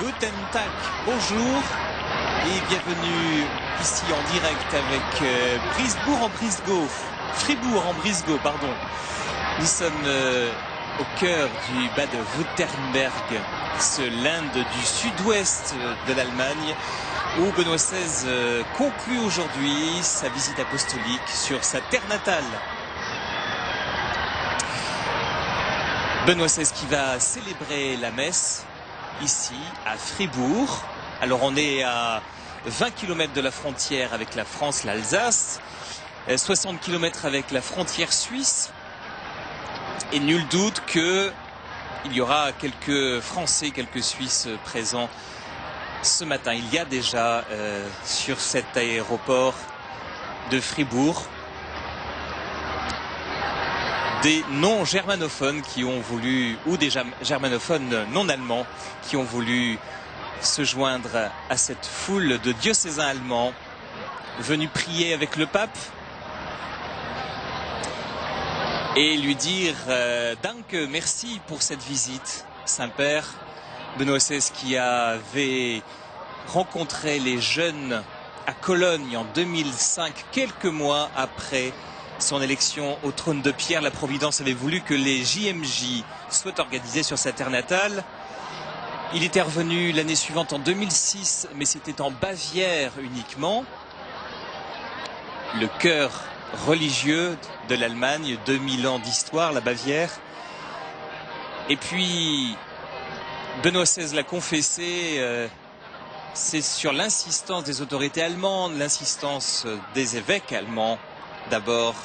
Guten Tag, bonjour et bienvenue ici en direct avec Fribourg en Brisgau, pardon. Nous sommes au cœur du Bade-Württemberg, ce l'Inde du sud-ouest de l'Allemagne, où Benoît XVI conclut aujourd'hui sa visite apostolique sur sa terre natale. Benoît XVI qui va célébrer la messe ici à Fribourg. Alors on est à 20 km de la frontière avec la France, l'Alsace, 60 km avec la frontière suisse. Et nul doute qu'il y aura quelques Français, quelques Suisses présents ce matin. Il y a déjà sur cet aéroport de Fribourg des non-germanophones qui ont voulu, ou des germanophones non allemands qui ont voulu se joindre à cette foule de diocésains allemands venus prier avec le pape et lui dire Danke, merci pour cette visite, Saint-Père. Benoît XVI qui avait rencontré les jeunes à Cologne en 2005, quelques mois après son élection au trône de pierre. La Providence avait voulu que les JMJ soient organisés sur sa terre natale. Il était revenu l'année suivante en 2006, mais c'était en Bavière uniquement. Le cœur religieux de l'Allemagne, 2000 ans d'histoire, la Bavière. Et puis, Benoît XVI l'a confessé, c'est sur l'insistance des autorités allemandes, l'insistance des évêques allemands d'abord,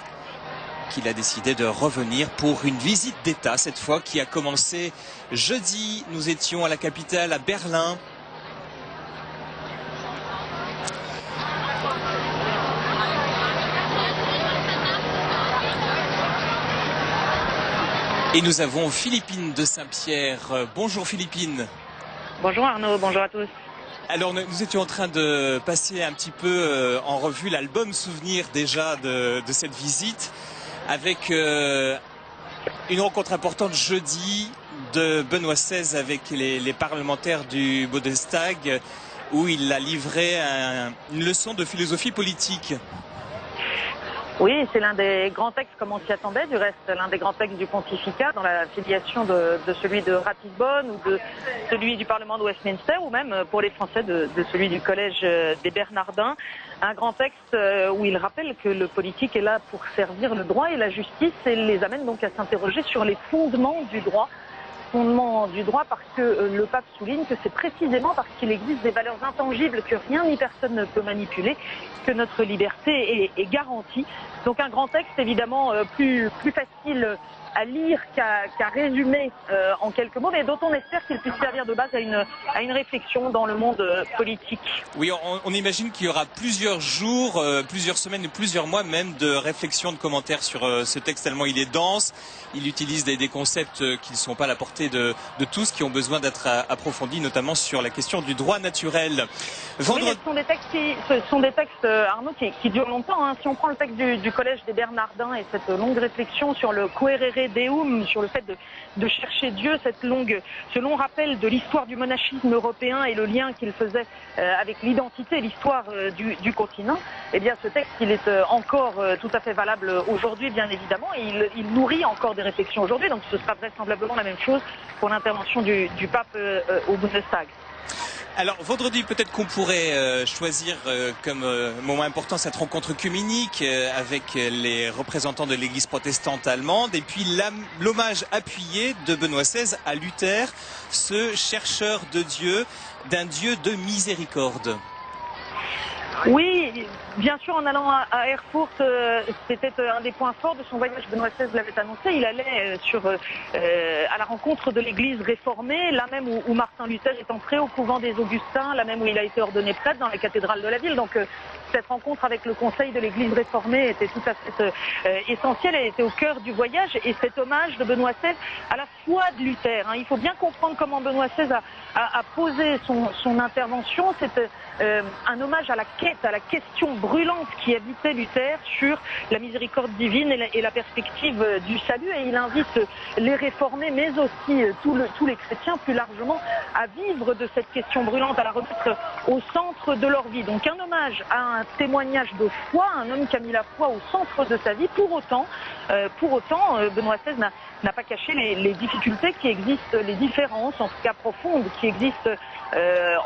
qu'il a décidé de revenir pour une visite d'État, cette fois qui a commencé jeudi. Nous étions à la capitale, à Berlin. Et nous avons Philippine de Saint-Pierre. Bonjour Philippine. Bonjour Arnaud, bonjour à tous. Alors nous étions en train de passer un petit peu en revue l'album souvenir déjà de cette visite, avec une rencontre importante jeudi de Benoît XVI avec les parlementaires du Bundestag, où il a livré une leçon de philosophie politique. Oui, c'est l'un des grands textes, comme on s'y attendait, du reste, l'un des grands textes du pontificat, dans la filiation de celui de Ratisbonne ou de celui du Parlement de Westminster, ou même pour les Français de celui du Collège des Bernardins. Un grand texte où il rappelle que le politique est là pour servir le droit et la justice, et les amène donc à s'interroger sur les fondements du droit. Parce que le pape souligne que c'est précisément parce qu'il existe des valeurs intangibles que rien ni personne ne peut manipuler que notre liberté est garantie. Donc un grand texte évidemment plus facile à lire qu'à résumer en quelques mots, mais dont on espère qu'il puisse servir de base à une réflexion dans le monde politique. Oui, on imagine qu'il y aura plusieurs jours, plusieurs semaines et plusieurs mois même de réflexion, de commentaires sur ce texte tellement il est dense. Il utilise des concepts qui ne sont pas à la portée de tous, qui ont besoin d'être approfondis, notamment sur la question du droit naturel. Oui, ce sont des textes, Arnaud, qui durent longtemps. Hein. Si on prend le texte du Collège des Bernardins et cette longue réflexion sur le Quaerere Deum, sur le fait de chercher Dieu, ce long rappel de l'histoire du monachisme européen et le lien qu'il faisait avec l'identité, l'histoire du continent, eh bien ce texte, il est encore tout à fait valable aujourd'hui, bien évidemment, et il nourrit encore des réflexions aujourd'hui, donc ce sera vraisemblablement la même chose pour l'intervention du pape au Bundestag. Alors vendredi, peut-être qu'on pourrait choisir comme moment important cette rencontre œcuménique avec les représentants de l'Église protestante allemande, et puis l'hommage appuyé de Benoît XVI à Luther, ce chercheur de Dieu, d'un Dieu de miséricorde. Oui, bien sûr, en allant à Erfurt, c'était un des points forts de son voyage. Benoît XVI l'avait annoncé. Il allait à la rencontre de l'Église réformée, là même où Martin Luther est entré au couvent des Augustins, là même où il a été ordonné prêtre dans la cathédrale de la ville. Donc cette rencontre avec le Conseil de l'Église réformée était tout à fait essentielle. Elle était au cœur du voyage et cet hommage de Benoît XVI à la foi de Luther. Il faut bien comprendre comment Benoît XVI a posé son intervention. C'est un hommage à la quête, à la question brûlante qui habitait Luther sur la miséricorde divine et la perspective du salut. Et il invite les réformés, mais aussi tous les chrétiens plus largement, à vivre de cette question brûlante, à la remettre au centre de leur vie. Donc un hommage à un témoignage de foi, un homme qui a mis la foi au centre de sa vie. Pour autant, Benoît XVI n'a pas caché les difficultés qui existent, les différences, en tout cas profondes, qui existent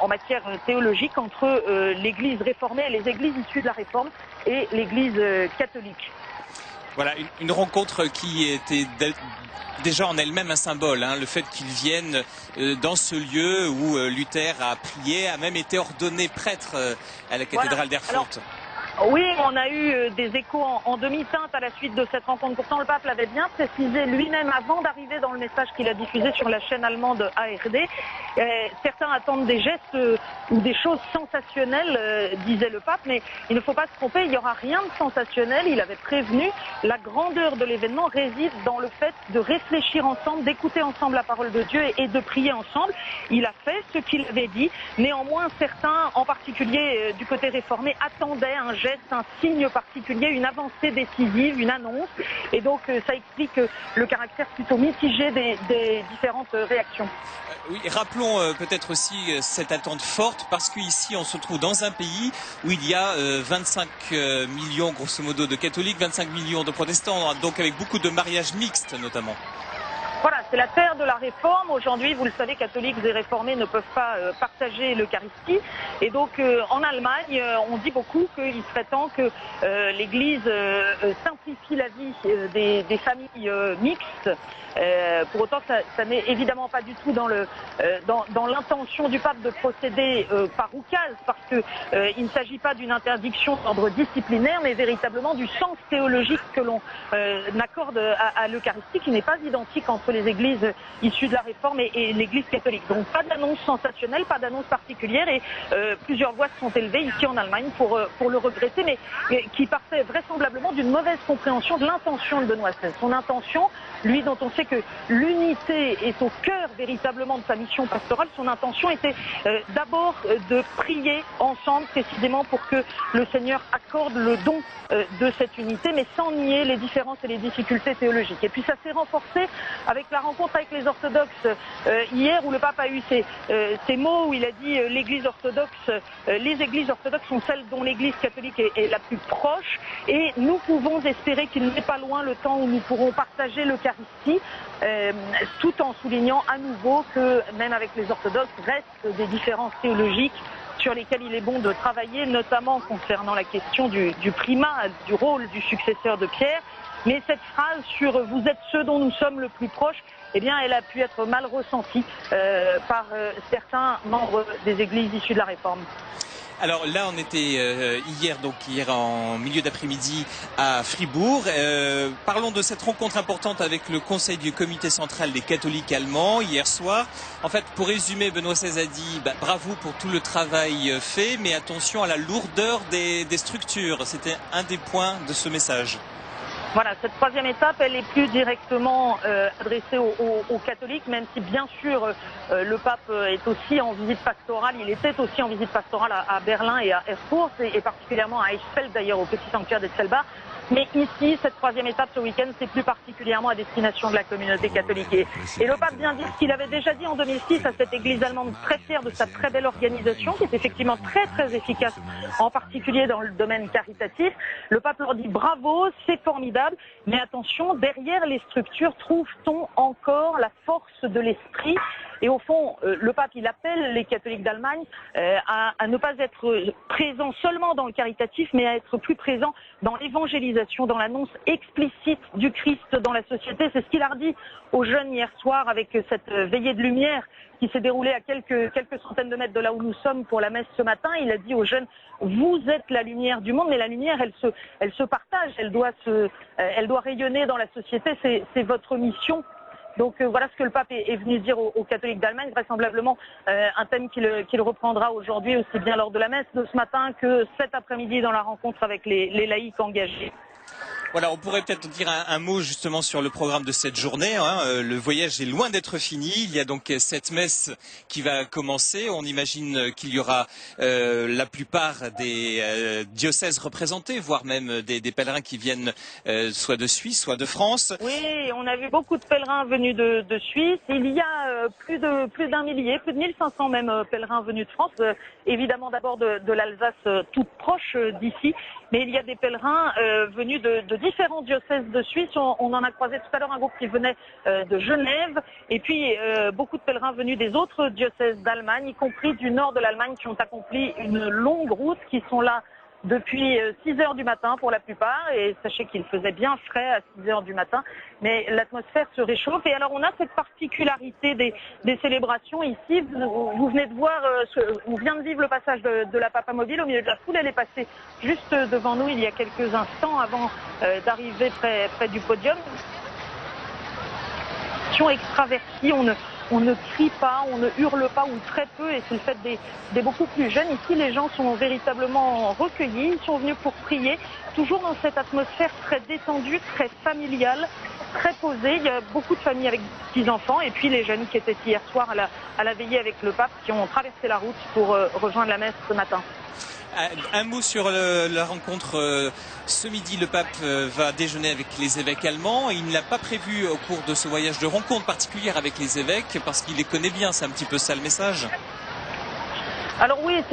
en matière théologique entre l'Église réformée et les églises issues de la Réforme et l'Église catholique. Voilà, une rencontre qui était déjà en elle-même un symbole, le fait qu'ils viennent dans ce lieu où Luther a prié, a même été ordonné prêtre à la cathédrale d'Erfurt. Oui, on a eu des échos en demi-teinte à la suite de cette rencontre. Pourtant, le pape l'avait bien précisé lui-même avant d'arriver dans le message qu'il a diffusé sur la chaîne allemande ARD. Certains attendent des gestes ou des choses sensationnelles, disait le pape, mais il ne faut pas se tromper, il n'y aura rien de sensationnel. Il avait prévenu, la grandeur de l'événement réside dans le fait de réfléchir ensemble, d'écouter ensemble la parole de Dieu et de prier ensemble. Il a fait ce qu'il avait dit. Néanmoins, certains, en particulier du côté réformé, attendaient un geste, un signe particulier, une avancée décisive, une annonce. Et donc, ça explique le caractère plutôt mitigé des différentes réactions. Oui, rappelons peut-être aussi cette attente forte, parce qu'ici, on se trouve dans un pays où il y a 25 millions, grosso modo, de catholiques, 25 millions de protestants, donc avec beaucoup de mariages mixtes, notamment. Voilà, c'est la terre de la réforme. Aujourd'hui, vous le savez, catholiques et réformés ne peuvent pas partager l'Eucharistie. Et donc, en Allemagne, on dit beaucoup qu'il serait temps que l'Église simplifie la vie des familles mixtes. Pour autant, ça n'est évidemment pas du tout dans l'intention du pape de procéder par oukase, parce que il ne s'agit pas d'une interdiction d'ordre disciplinaire, mais véritablement du sens théologique que l'on accorde à l'Eucharistie, qui n'est pas identique entre les églises issues de la Réforme et l'Église catholique. Donc pas d'annonce sensationnelle, pas d'annonce particulière, et plusieurs voix se sont élevées ici en Allemagne pour le regretter, mais qui partait vraisemblablement d'une mauvaise compréhension de l'intention de Benoît XVI. Son intention, lui dont on sait que l'unité est au cœur véritablement de sa mission pastorale, son intention était d'abord de prier ensemble précisément pour que le Seigneur accorde le don de cette unité, mais sans nier les différences et les difficultés théologiques. Et puis ça s'est renforcé avec la rencontre avec les orthodoxes hier, où le pape a eu ces mots où il a dit l'Église orthodoxe, les églises orthodoxes sont celles dont l'Église catholique est la plus proche, et nous pouvons espérer qu'il n'est pas loin le temps où nous pourrons partager l'Eucharistie, tout en soulignant à nouveau que même avec les orthodoxes restent des différences théologiques sur lesquelles il est bon de travailler, notamment concernant la question du primat, du rôle du successeur de Pierre. Mais cette phrase sur « vous êtes ceux dont nous sommes le plus proches », eh bien, elle a pu être mal ressentie par certains membres des églises issues de la Réforme. Alors là, on était hier en milieu d'après-midi à Fribourg. Parlons de cette rencontre importante avec le Conseil du Comité central des catholiques allemands hier soir. En fait, pour résumer, Benoît XVI a dit bravo pour tout le travail fait, mais attention à la lourdeur des structures. C'était un des points de ce message. Voilà, cette troisième étape, elle est plus directement adressée aux catholiques, même si bien sûr le pape est aussi en visite pastorale. Il était aussi en visite pastorale à Berlin et à Erfurt, et particulièrement à Eichsfeld d'ailleurs, au petit sanctuaire d'Etzelbach. Mais ici, cette troisième étape ce week-end, c'est plus particulièrement à destination de la communauté catholique. Et le pape vient dire ce qu'il avait déjà dit en 2006 à cette église allemande très fière de sa très belle organisation, qui est effectivement très très efficace, en particulier dans le domaine caritatif. Le pape leur dit bravo, c'est formidable, mais attention, derrière les structures, trouve-t-on encore la force de l'esprit? Et au fond, le pape, il appelle les catholiques d'Allemagne à ne pas être présents seulement dans le caritatif, mais à être plus présents dans l'évangélisation, dans l'annonce explicite du Christ dans la société. C'est ce qu'il a dit aux jeunes hier soir avec cette veillée de lumière qui s'est déroulée à quelques centaines de mètres de là où nous sommes pour la messe ce matin. Il a dit aux jeunes, vous êtes la lumière du monde, mais la lumière, elle se partage, elle doit rayonner dans la société, c'est votre mission. Donc voilà ce que le pape est venu dire aux catholiques d'Allemagne, vraisemblablement un thème qu'il reprendra aujourd'hui aussi bien lors de la messe de ce matin que cet après-midi dans la rencontre avec les laïcs engagés. Voilà, on pourrait peut-être dire un mot justement sur le programme de cette journée. Le voyage est loin d'être fini. Il y a donc cette messe qui va commencer. On imagine qu'il y aura la plupart des diocèses représentés, voire même des pèlerins qui viennent soit de Suisse, soit de France. Oui, on a vu beaucoup de pèlerins venus de Suisse. Il y a plus d'un millier, plus de 1500 même pèlerins venus de France. Évidemment d'abord de l'Alsace toute proche d'ici. Mais il y a des pèlerins venus de différents diocèses de Suisse. On en a croisé tout à l'heure un groupe qui venait de Genève. Et puis beaucoup de pèlerins venus des autres diocèses d'Allemagne, y compris du nord de l'Allemagne, qui ont accompli une longue route, qui sont là depuis 6 heures du matin pour la plupart. Et sachez qu'il faisait bien frais à 6 heures du matin. Mais l'atmosphère se réchauffe. Et alors on a cette particularité des célébrations ici. Vous venez de voir, on vient de vivre le passage de la Papa Mobile au milieu de la foule. Elle est passée juste devant nous il y a quelques instants avant d'arriver près du podium. Extravertie, on ne crie pas, on ne hurle pas ou très peu, et c'est le fait des beaucoup plus jeunes. Ici, les gens sont véritablement recueillis, ils sont venus pour prier, toujours dans cette atmosphère très détendue, très familiale, très posée. Il y a beaucoup de familles avec des petits-enfants, et puis les jeunes qui étaient hier soir à la veillée avec le pape, qui ont traversé la route pour rejoindre la messe ce matin. Un mot sur la rencontre. Ce midi, le pape va déjeuner avec les évêques allemands. Il n'a pas prévu au cours de ce voyage de rencontre particulière avec les évêques parce qu'il les connaît bien. C'est un petit peu ça le message. Alors oui,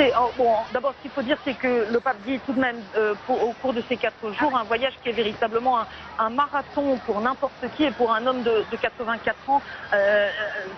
d'abord ce qu'il faut dire, c'est que le pape dit tout de même au cours de ces 4 jours, un voyage qui est véritablement un marathon pour n'importe qui, et pour un homme de 84 ans,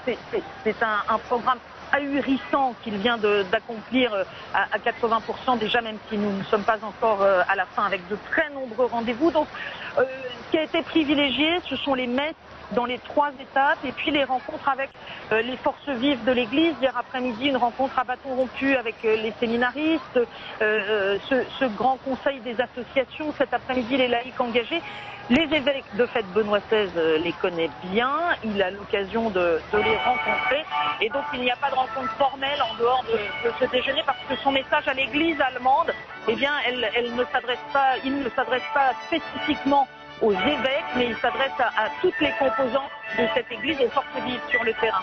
c'est un programme ahurissant qu'il vient d'accomplir à 80% déjà, même si nous ne sommes pas encore à la fin, avec de très nombreux rendez-vous. Donc ce qui a été privilégié, ce sont les messes dans les 3 étapes, et puis les rencontres avec les forces vives de l'Église. Hier après-midi, une rencontre à bâton rompu avec les séminaristes, ce grand conseil des associations, cet après-midi les laïcs engagés. Les évêques, de fait, Benoît XVI les connaît bien, il a l'occasion de les rencontrer, et donc il n'y a pas de rencontre formelle en dehors de ce déjeuner, parce que son message à l'Église allemande, eh bien, il ne s'adresse pas spécifiquement aux évêques, mais il s'adresse à toutes les composantes de cette église, aux forces vives sur le terrain.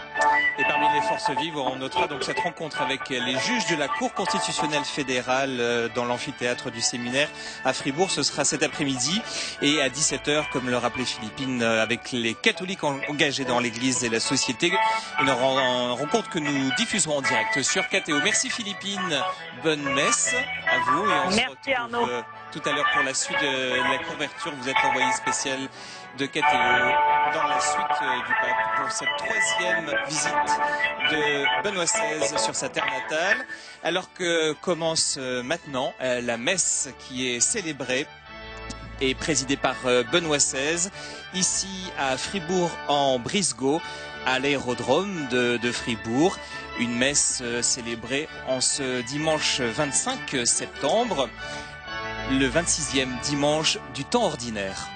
Et parmi les forces vives, on notera donc cette rencontre avec les juges de la Cour constitutionnelle fédérale dans l'amphithéâtre du séminaire à Fribourg. Ce sera cet après-midi, et à 17h, comme le rappelait Philippine, avec les catholiques engagés dans l'église et la société. Une rencontre que nous diffuserons en direct sur KTO. Merci Philippine, bonne messe à vous, et on se retrouve Arnaud. Tout à l'heure pour la suite de la couverture. Vous êtes envoyé spécial de KTO dans la suite du pape pour cette 3e visite de Benoît XVI sur sa terre natale, alors que commence maintenant la messe qui est célébrée et présidée par Benoît XVI ici à Fribourg en Brisgau, à l'aérodrome de Fribourg. Une messe célébrée en ce dimanche 25 septembre, le 26e dimanche du temps ordinaire.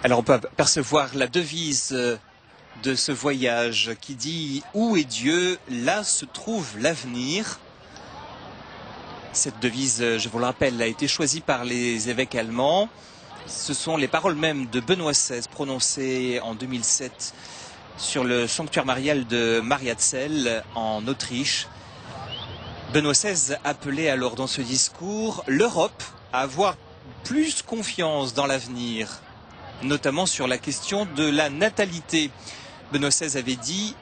Alors on peut apercevoir la devise de ce voyage qui dit « Où est Dieu, là se trouve l'avenir ». Cette devise, je vous le rappelle, a été choisie par les évêques allemands. Ce sont les paroles mêmes de Benoît XVI prononcées en 2007 sur le sanctuaire marial de Mariazell en Autriche. Benoît XVI appelait alors dans ce discours l'Europe à avoir plus confiance dans l'avenir, notamment sur la question de la natalité. Benoît XVI avait dit: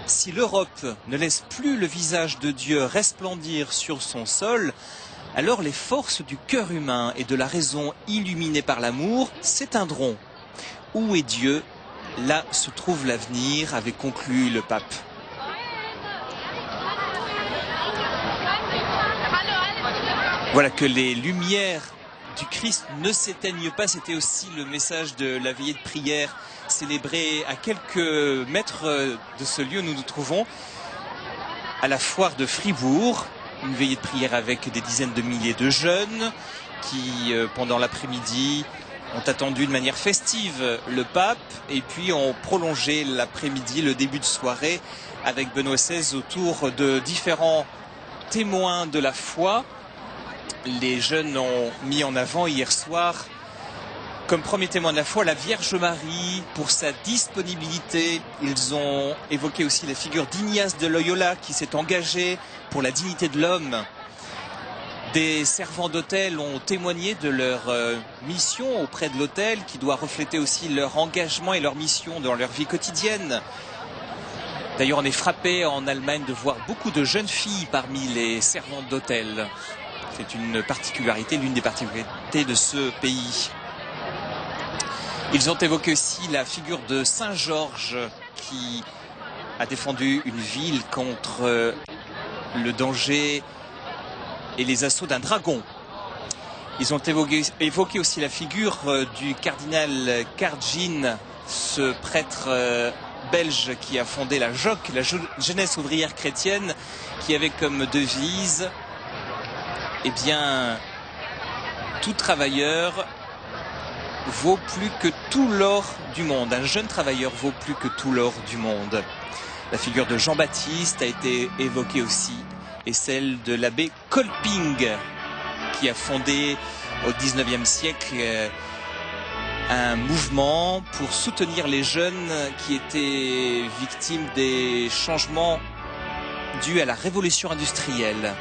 si l'Europe ne laisse plus le visage de Dieu resplendir sur son sol, alors les forces du cœur humain et de la raison illuminées par l'amour s'éteindront. Où est Dieu? Là se trouve l'avenir, avait conclu le pape. Voilà, que les lumières du Christ ne s'éteignent pas, c'était aussi le message de la veillée de prière célébrée à quelques mètres de ce lieu où nous nous trouvons, à la foire de Fribourg. Une veillée de prière avec des dizaines de milliers de jeunes qui, pendant l'après-midi, ont attendu de manière festive le pape et puis ont prolongé l'après-midi, le début de soirée, avec Benoît XVI autour de différents témoins de la foi. Les jeunes ont mis en avant hier soir, comme premier témoin de la foi, la Vierge Marie pour sa disponibilité. Ils ont évoqué aussi la figure d'Ignace de Loyola qui s'est engagé pour la dignité de l'homme. Des servants d'hôtel ont témoigné de leur mission auprès de l'hôtel qui doit refléter aussi leur engagement et leur mission dans leur vie quotidienne. D'ailleurs, on est frappé en Allemagne de voir beaucoup de jeunes filles parmi les servantes d'hôtel. C'est une particularité, l'une des particularités de ce pays. Ils ont évoqué aussi la figure de Saint Georges qui a défendu une ville contre le danger et les assauts d'un dragon. Ils ont évoqué aussi la figure du cardinal Kardjin, ce prêtre belge qui a fondé la JOC, la Jeunesse ouvrière chrétienne, qui avait comme devise, eh bien, tout travailleur vaut plus que tout l'or du monde. Un jeune travailleur vaut plus que tout l'or du monde. La figure de Jean-Baptiste a été évoquée aussi, et celle de l'abbé Kolping, qui a fondé au XIXe siècle un mouvement pour soutenir les jeunes qui étaient victimes des changements dus à la révolution industrielle.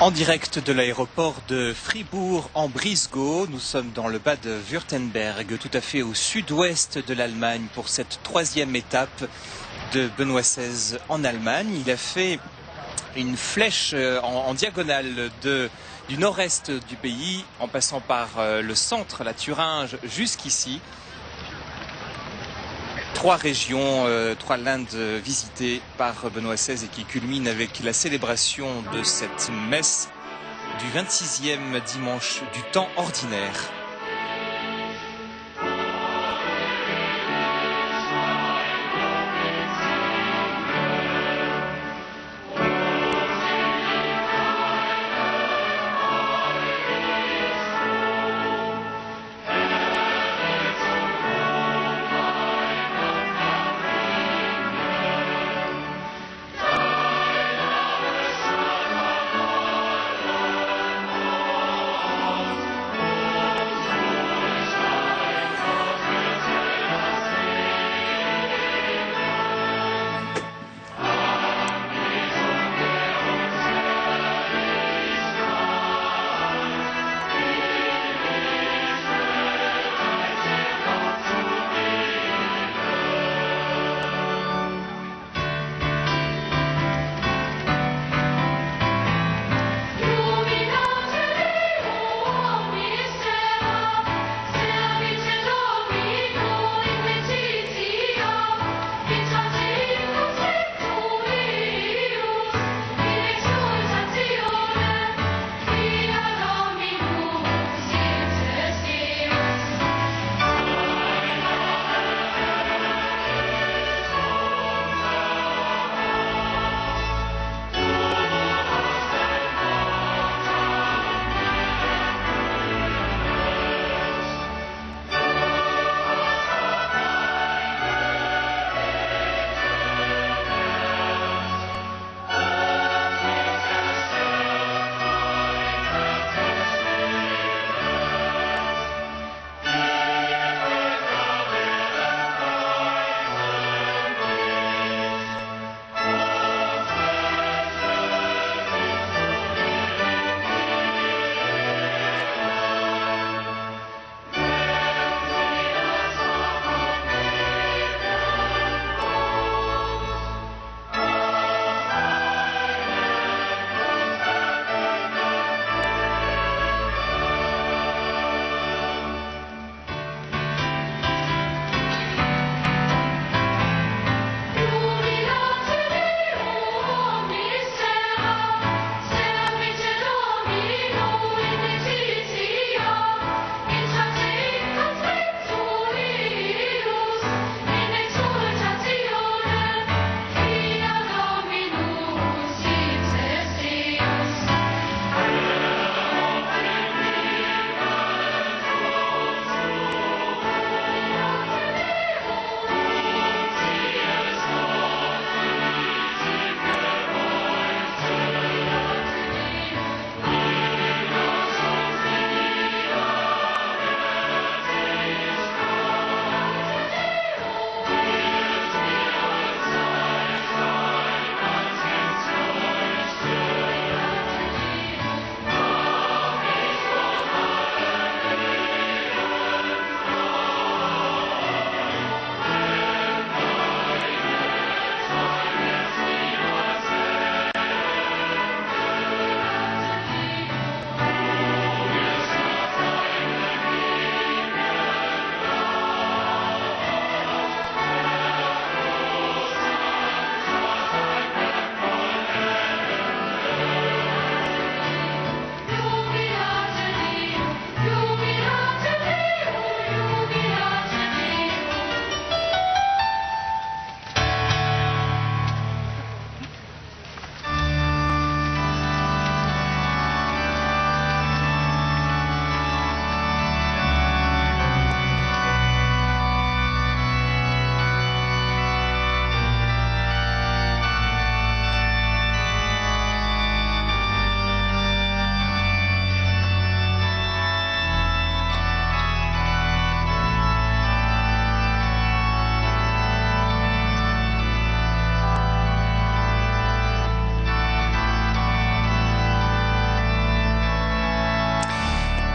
En direct de l'aéroport de Fribourg en Brisgau, nous sommes dans le Bade-Württemberg, tout à fait au sud-ouest de l'Allemagne pour cette troisième étape de Benoît XVI en Allemagne. Il a fait une flèche en diagonale du nord-est du pays en passant par le centre, la Thuringe, jusqu'ici. Trois régions, trois Landes visitées par Benoît XVI et qui culminent avec la célébration de cette messe du 26e dimanche du temps ordinaire.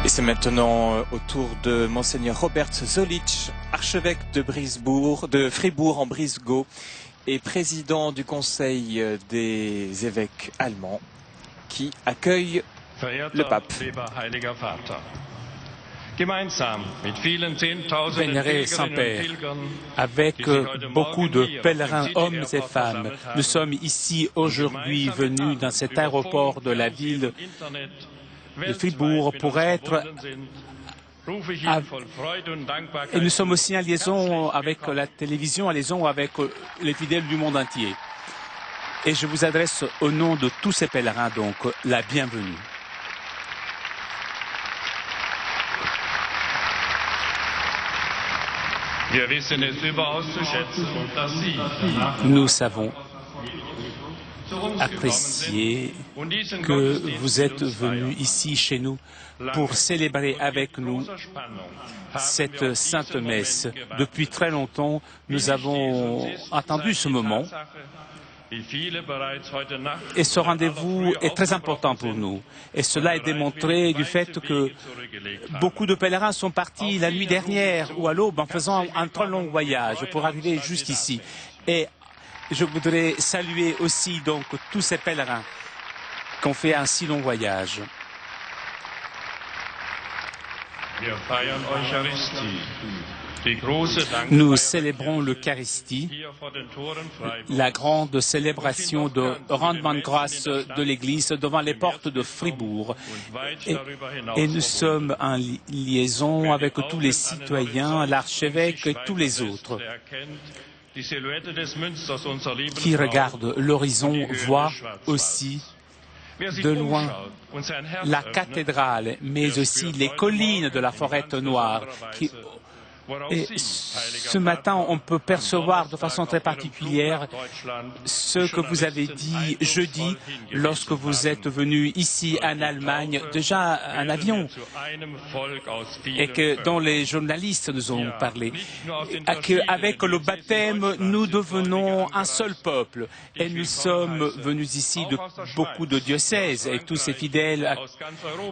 Et c'est maintenant au tour de Monseigneur Robert Zolich, archevêque de Fribourg en Brisgau et président du Conseil des évêques allemands, qui accueille le pape. Vénéré Saint-Père, avec beaucoup de pèlerins, hommes et femmes, nous sommes ici aujourd'hui venus dans cet aéroport de la ville de Fribourg pour être et nous sommes aussi en liaison avec la télévision, en liaison avec les fidèles du monde entier. Et je vous adresse au nom de tous ces pèlerins donc la bienvenue. Nous savons apprécier que vous êtes venus ici chez nous pour célébrer avec nous cette sainte messe. Depuis très longtemps, nous avons attendu ce moment. Et ce rendez-vous est très important pour nous. Et cela est démontré du fait que beaucoup de pèlerins sont partis la nuit dernière ou à l'aube en faisant un très long voyage pour arriver jusqu'ici. Et je voudrais saluer aussi donc tous ces pèlerins qui ont fait un si long voyage. Nous célébrons l'Eucharistie, la grande célébration de rendement de grâce de l'Église devant les portes de Fribourg. Et nous sommes en liaison avec tous les citoyens, l'archevêque et tous les autres qui regardent l'horizon, voient aussi de loin la cathédrale, mais aussi les collines de la forêt noire Et ce matin, on peut percevoir de façon très particulière ce que vous avez dit jeudi lorsque vous êtes venu ici en Allemagne, déjà en avion, et dont les journalistes nous ont parlé. Qu'avec le baptême, nous devenons un seul peuple. Et nous sommes venus ici de beaucoup de diocèses et tous ces fidèles.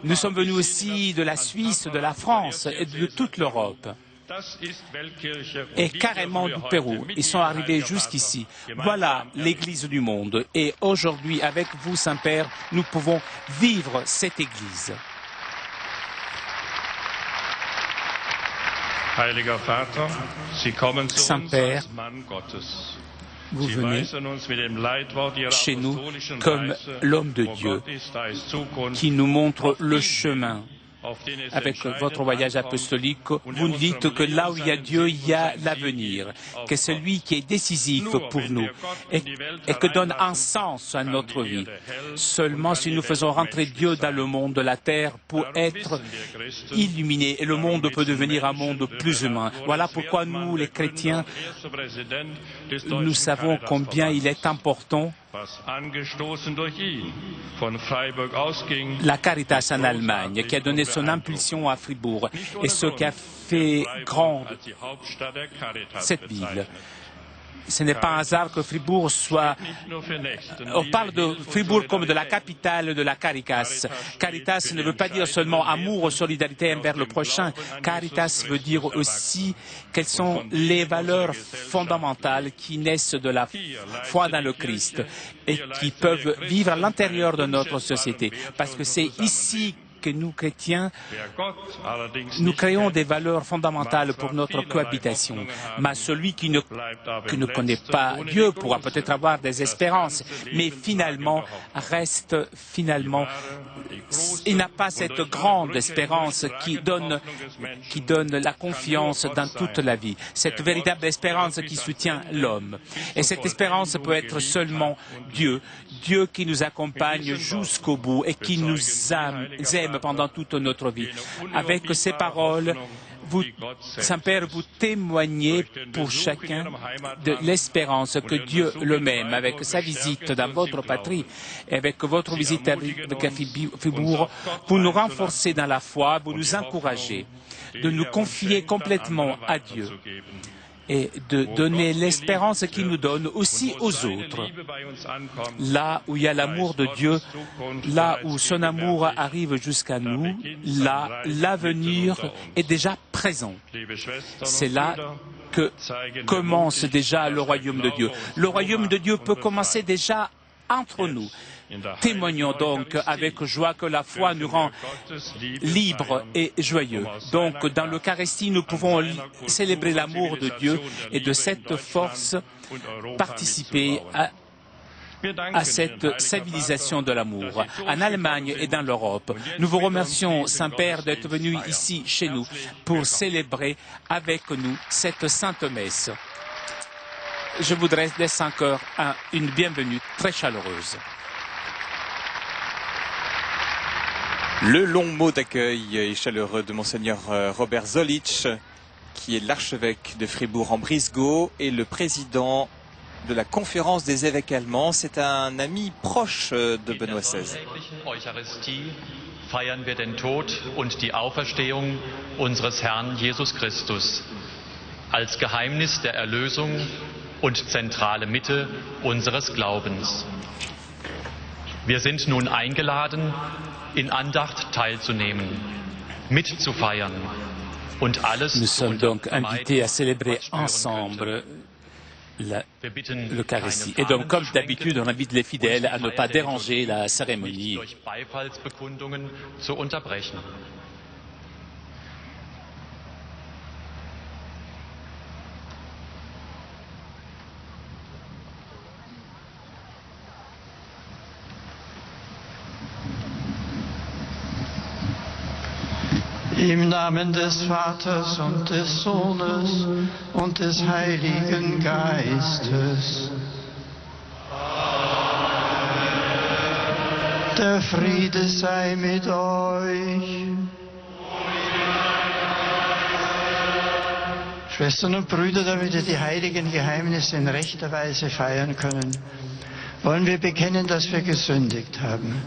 Nous sommes venus aussi de la Suisse, de la France et de toute l'Europe. Et carrément du Pérou. Ils sont arrivés jusqu'ici. Voilà l'Église du monde. Et aujourd'hui, avec vous, Saint-Père, nous pouvons vivre cette Église. Saint-Père, vous venez chez nous comme l'homme de Dieu qui nous montre le chemin. Avec votre voyage apostolique, vous nous dites que là où il y a Dieu, il y a l'avenir, que c'est lui qui est décisif pour nous et que donne un sens à notre vie. Seulement si nous faisons rentrer Dieu dans le monde de la terre pour être illuminé, et le monde peut devenir un monde plus humain. Voilà pourquoi nous, les chrétiens, nous savons combien il est important la Caritas en Allemagne, qui a donné son impulsion à Fribourg, et ce qui a fait grande cette ville. Ce n'est pas un hasard que Fribourg soit... On parle de Fribourg comme de la capitale de la Caritas. Caritas ne veut pas dire seulement amour ou solidarité envers le prochain. Caritas veut dire aussi quelles sont les valeurs fondamentales qui naissent de la foi dans le Christ et qui peuvent vivre à l'intérieur de notre société. Parce que c'est ici que nous, chrétiens, nous créons des valeurs fondamentales pour notre cohabitation. Mais celui qui ne connaît pas Dieu pourra peut-être avoir des espérances, mais finalement, il n'a pas cette grande espérance qui donne la confiance dans toute la vie. Cette véritable espérance qui soutient l'homme. Et cette espérance peut être seulement Dieu. Dieu qui nous accompagne jusqu'au bout et qui nous aime pendant toute notre vie. Avec ces paroles, vous, Saint-Père, vous témoignez pour chacun de l'espérance que Dieu le même, avec sa visite dans votre patrie et avec votre visite à Fribourg, vous nous renforcez dans la foi, vous nous encouragez de nous confier complètement à Dieu et de donner l'espérance qu'il nous donne aussi aux autres. Là où il y a l'amour de Dieu, là où son amour arrive jusqu'à nous, là, l'avenir est déjà présent. C'est là que commence déjà le royaume de Dieu. Le royaume de Dieu peut commencer déjà entre nous. Témoignons donc avec joie que la foi nous rend libres et joyeux. Donc, dans l'Eucharistie, nous pouvons célébrer l'amour de Dieu et de cette force participer à cette civilisation de l'amour, en Allemagne et dans l'Europe. Nous vous remercions, Saint-Père, d'être venu ici chez nous pour célébrer avec nous cette sainte messe. Je voudrais laisser encore une bienvenue très chaleureuse. Le long mot d'accueil et chaleureux de Monseigneur Robert Zollitsch, qui est l'archevêque de Fribourg-en-Brisgau et le président de la conférence des évêques allemands. C'est un ami proche de Benoît XVI. Eucharistie feiern wir den Tod und die Auferstehung unseres Herrn Jesus Christus als Geheimnis der Erlösung und zentrale Mitte unseres Glaubens. Wir sind nun eingeladen, in Andacht teilzunehmen, mitzufeiern und alles Nous sommes donc invités à célébrer ensemble l'Eucharistie. Et donc, comme d'habitude, on invite les fidèles à ne pas déranger la cérémonie. durch Beifallsbekundungen zu unterbrechen. Im Namen des Vaters und des Sohnes und des Heiligen Geistes. Der Friede sei mit euch. Schwestern und Brüder, damit wir die heiligen Geheimnisse in rechter Weise feiern können, wollen wir bekennen, dass wir gesündigt haben.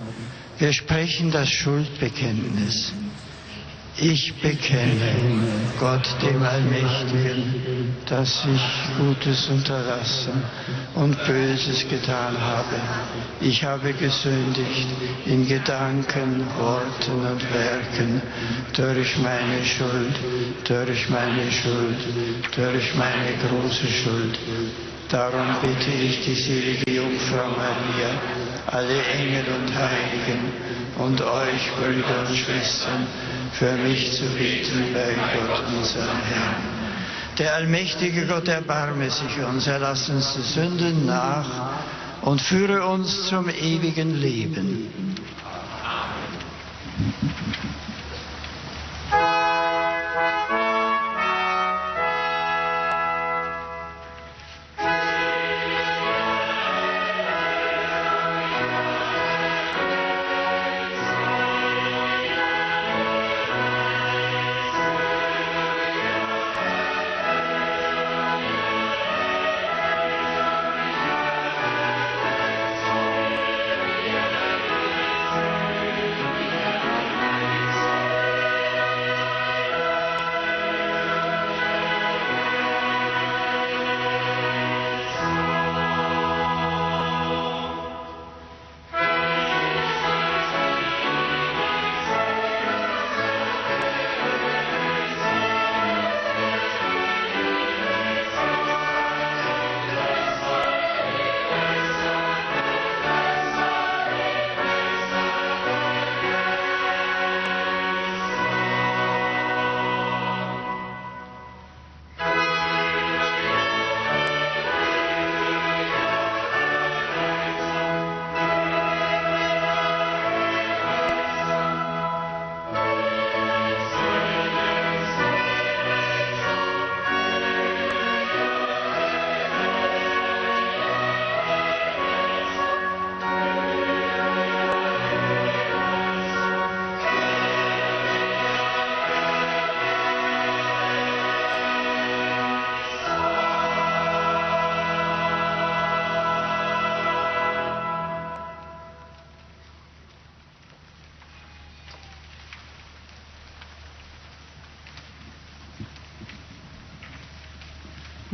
Wir sprechen das Schuldbekenntnis. Ich bekenne Gott, dem Allmächtigen, dass ich Gutes unterlassen und Böses getan habe. Ich habe gesündigt in Gedanken, Worten und Werken, durch meine Schuld, durch meine Schuld, durch meine große Schuld. Darum bitte ich die selige Jungfrau Maria, alle Engel und Heiligen und euch, Brüder und Schwestern, für mich zu beten bei Gott, unserem Herrn. Der allmächtige Gott erbarme sich uns, er lasse uns die Sünden nach und führe uns zum ewigen Leben.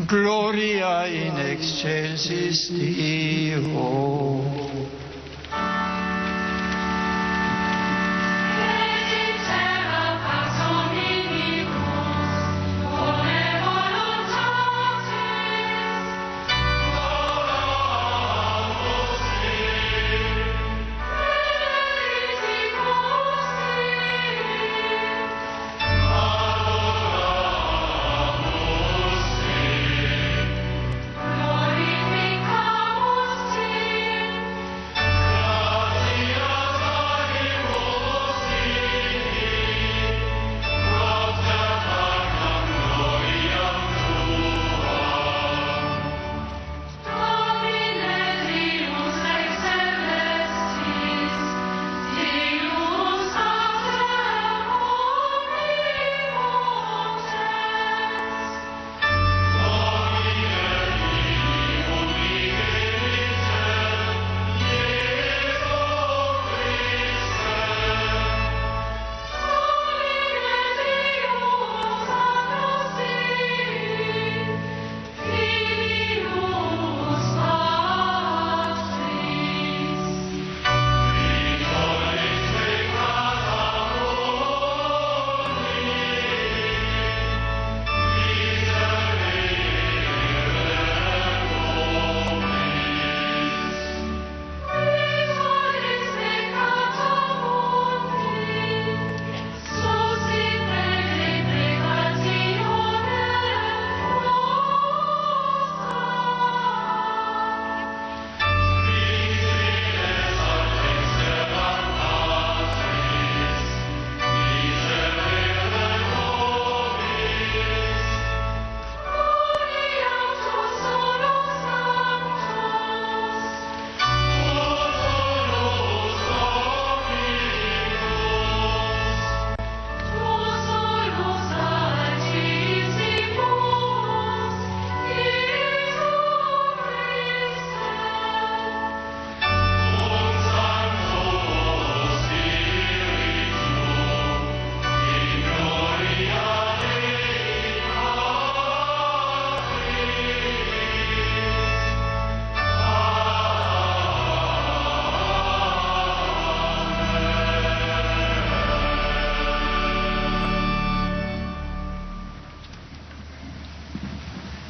Gloria in excelsis Deo.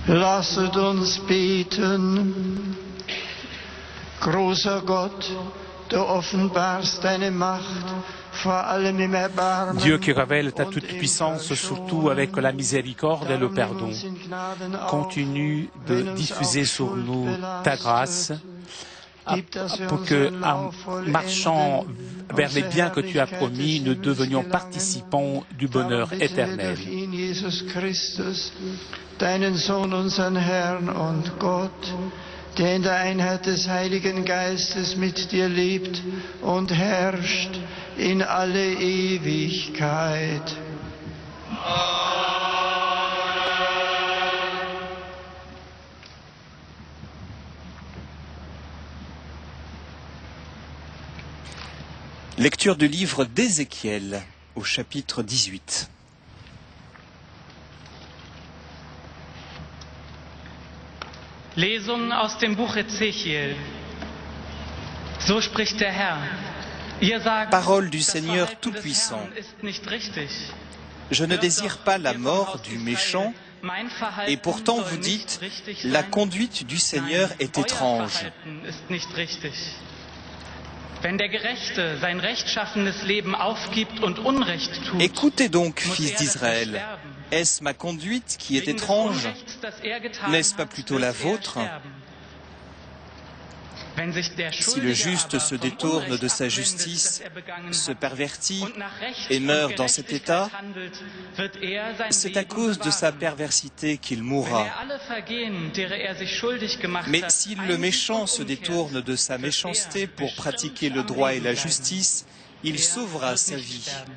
Lasset uns beten. Großer Gott, du offenbarst deine Macht, vor allem im Erbarmen. Dieu qui révèle ta toute-puissance, surtout avec la miséricorde et le pardon, continue de diffuser sur nous ta grâce, pour que, en marchant vers les biens que tu as promis, nous devenions participants du bonheur éternel. Deinen Sohn, unseren Herrn und Gott, der in der Einheit des Heiligen Geistes mit dir lebt und herrscht in alle Ewigkeit. Lecture du livre d'Ézéchiel au chapitre 18. Lesung aus dem Buch Ezechiel. So spricht der Herr. Ihr sagt, Parole du das Seigneur Verhalten des Tout-Puissant. Herrn ist nicht richtig. Je ne désire pas la mort du méchant, Mein Verhalten et pourtant soll vous nicht dites, richtig la sein. conduite du Seigneur Nein, est euer étrange. Verhalten ist nicht richtig. Wenn der Gerechte sein rechtschaffenes Leben aufgibt und Unrecht tut, Écoutez donc, muss fils er dafür d'Israël, sterben. est-ce ma conduite qui est Wegen des étrange? Unrechts, das er getan N'est-ce pas hat, plutôt wird la er vôtre? sterben. Wenn sich der Si le Schuldige juste aber se vom détourne Unrecht de sa abwendet, justice, das er begangen se hat, pervertit und nach Recht et und meurt dans cet état, Gerechtigkeit handelt, wird er sein c'est à Leben cause de sa bewahren. perversité qu'il Wenn mourra. er alle Vergehen, derer er sich schuldig gemacht Mais hat, si le einsieht méchant und se umkehrt, détourne de sa wird méchanceté er pour bestimmt pratiquer le am droit et Leben la bleiben. justice, il Er sauvera wird sa nicht vie. sterben.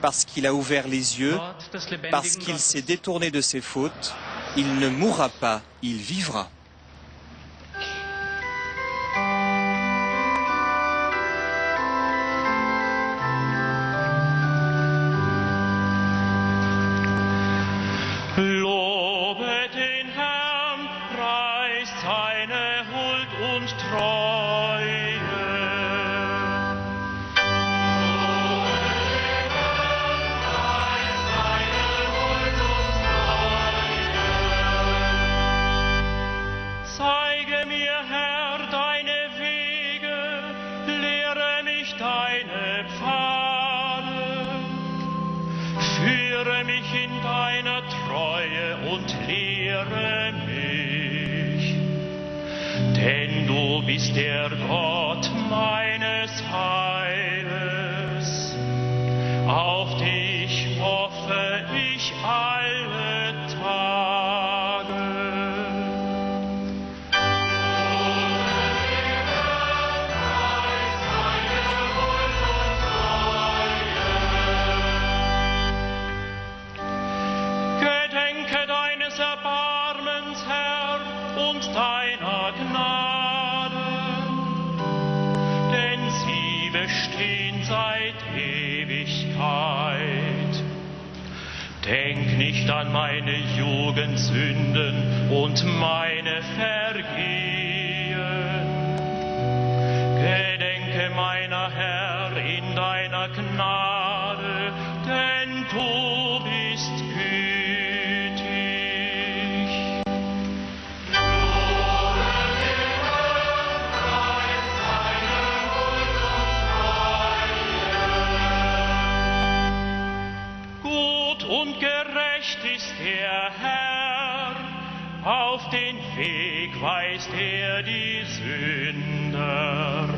Parce qu'il a ouvert les yeux, Wort des lebendigen parce qu'il Gottes. s'est détourné de ses fautes, il ne mourra pas, il vivra. Lobet den Herrn. Denn du bist der Gott meines Heiles. Auf dich hoffe ich alle Tage. Gedenke deines Erbarmens, Herr, und deiner Gnade, denn sie bestehen seit Ewigkeit. Denk nicht an meine Jugendsünden und meine Vergehen. Gedenke meiner, Herr, in deiner Gnade, denn du bist gütig. Gut und gerecht ist der Herr, auf den Weg weist er die Sünder.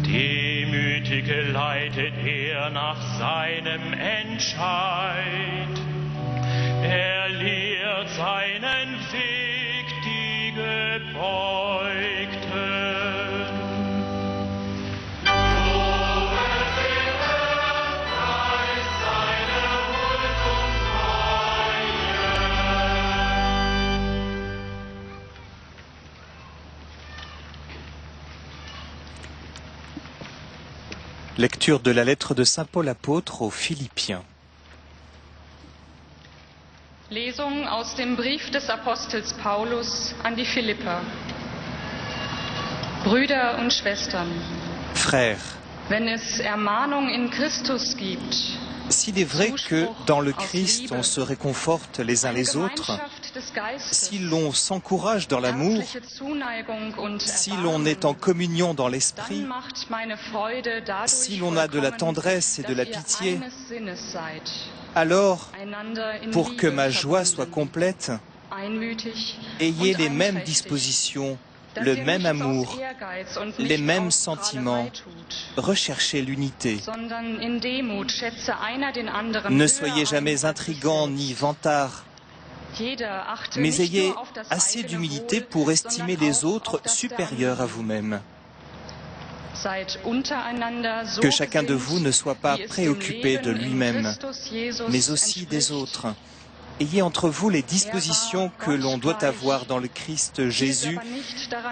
Demütige leitet er nach seinem Entscheid. Er lehrt seinen Weg die Gebeugten. Lecture de la lettre de Saint Paul apôtre aux Philippiens. Lesung aus dem Brief des Apostels Paulus an die Philipper. Brüder und Schwestern, Frères, wenn es Ermahnung in Christus gibt, s'il est vrai que dans le Christ on se réconforte les uns les autres, si l'on s'encourage dans l'amour, si l'on est en communion dans l'esprit, si l'on a de la tendresse et de la pitié, alors, pour que ma joie soit complète, ayez les mêmes dispositions, le même amour, les mêmes sentiments, recherchez l'unité. Ne soyez jamais intrigants ni vantards, mais ayez assez d'humilité pour estimer les autres supérieurs à vous-même. Que chacun de vous ne soit pas préoccupé de lui-même, mais aussi des autres. Ayez entre vous les dispositions que l'on doit avoir dans le Christ Jésus,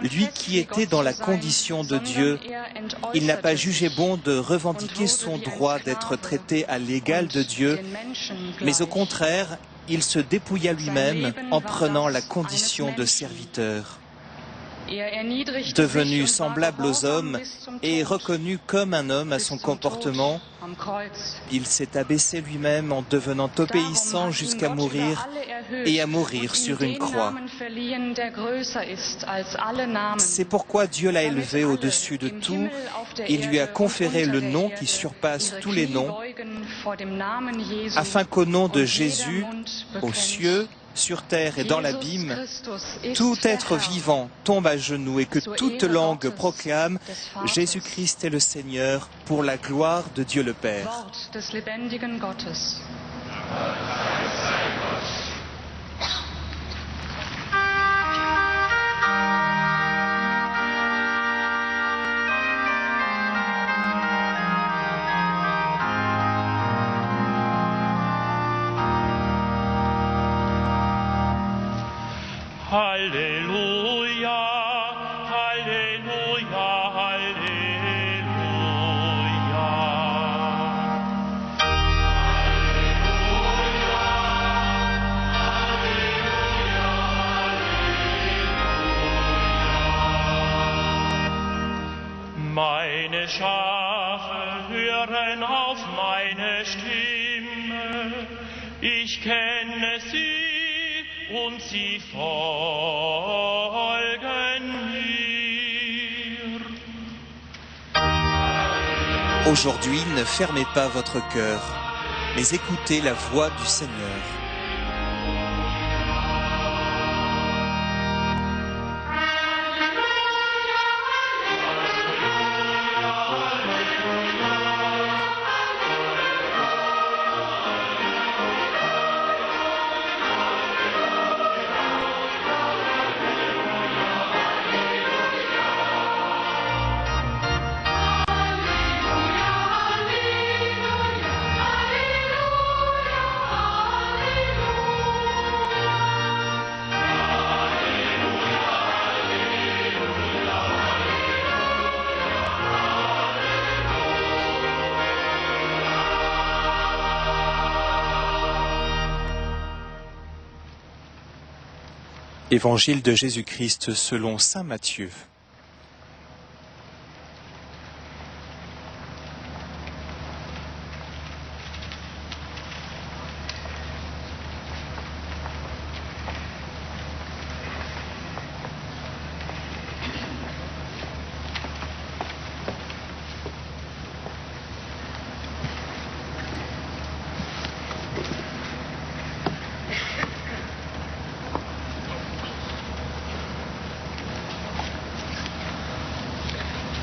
lui qui était dans la condition de Dieu. Il n'a pas jugé bon de revendiquer son droit d'être traité à l'égal de Dieu, mais au contraire, il se dépouilla lui-même en prenant la condition de serviteur. Devenu semblable aux hommes et reconnu comme un homme à son comportement, il s'est abaissé lui-même en devenant obéissant jusqu'à mourir et à mourir sur une croix. C'est pourquoi Dieu l'a élevé au-dessus de tout et lui a conféré le nom qui surpasse tous les noms, afin qu'au nom de Jésus, aux cieux, sur terre et dans l'abîme, tout être vivant tombe à genoux et que toute langue proclame Jésus-Christ est le Seigneur pour la gloire de Dieu le Père. Halleluja, Halleluja, Halleluja. Meine Schafe hören auf meine Stimme, ich kenne sie. Und sie folgen mir. Aujourd'hui, ne fermez pas votre cœur, mais écoutez la voix du Seigneur. Évangile de Jésus-Christ selon saint Matthieu.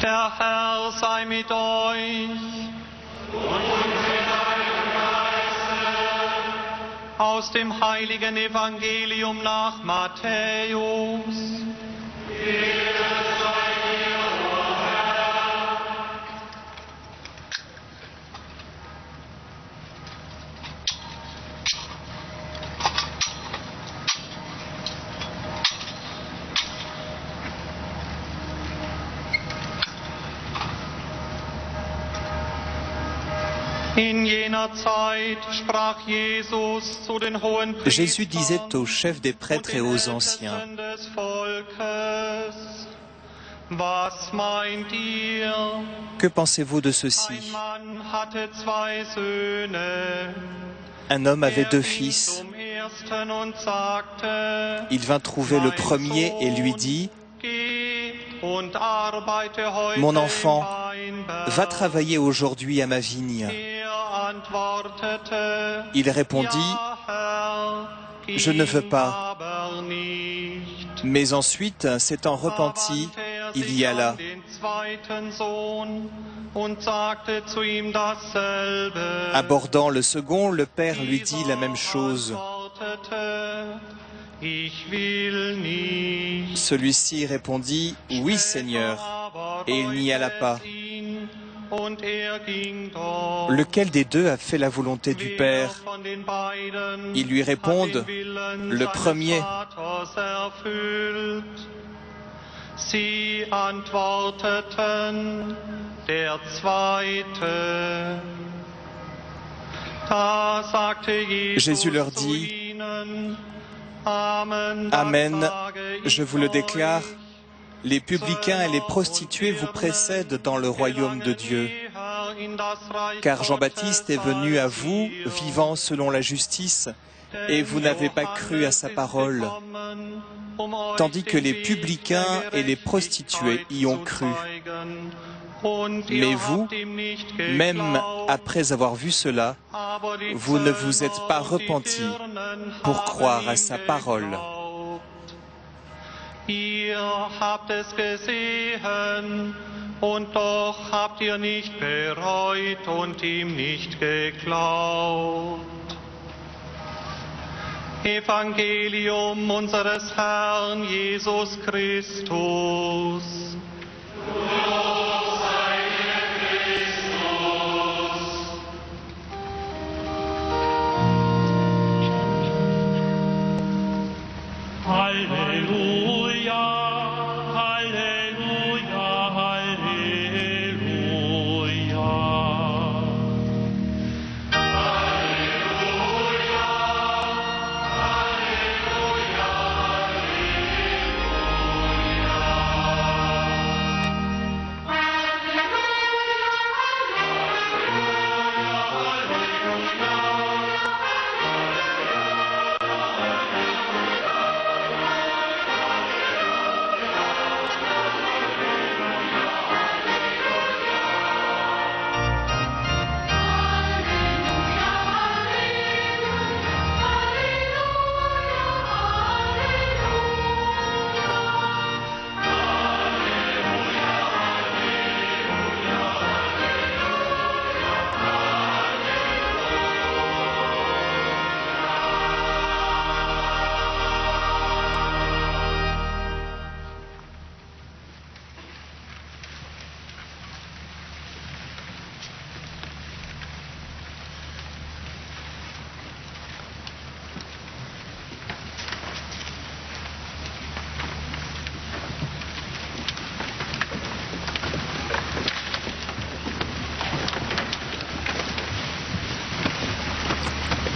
Der Herr sei mit euch. Und mit deinem Geiste. Aus dem heiligen Evangelium nach Matthäus. Ehre sei dir, o Herr. Jésus disait aux chefs des prêtres et aux anciens: Que pensez-vous de ceci? Un homme avait 2 fils. Il vint trouver le premier et lui dit: Mon enfant, va travailler aujourd'hui à ma vigne. Il répondit: Je ne veux pas. Mais ensuite, s'étant repenti, il y alla. Abordant le second, le père lui dit la même chose. Celui-ci répondit: Oui, Seigneur, et il n'y alla pas. Lequel des deux a fait la volonté du Père? Ils lui répondent: Le premier. Jésus leur dit: Amen, je vous le déclare, les publicains et les prostituées vous précèdent dans le royaume de Dieu. Car Jean-Baptiste est venu à vous, vivant selon la justice, et vous n'avez pas cru à sa parole, tandis que les publicains et les prostituées y ont cru. Mais vous, même après avoir vu cela, vous ne vous êtes pas repentis pour croire à sa parole. Ihr habt es gesehen, und doch habt ihr nicht bereut und ihm nicht geglaubt. Evangelium unseres Herrn Jesus Christus. Lob sei dir, Christus. Halleluja.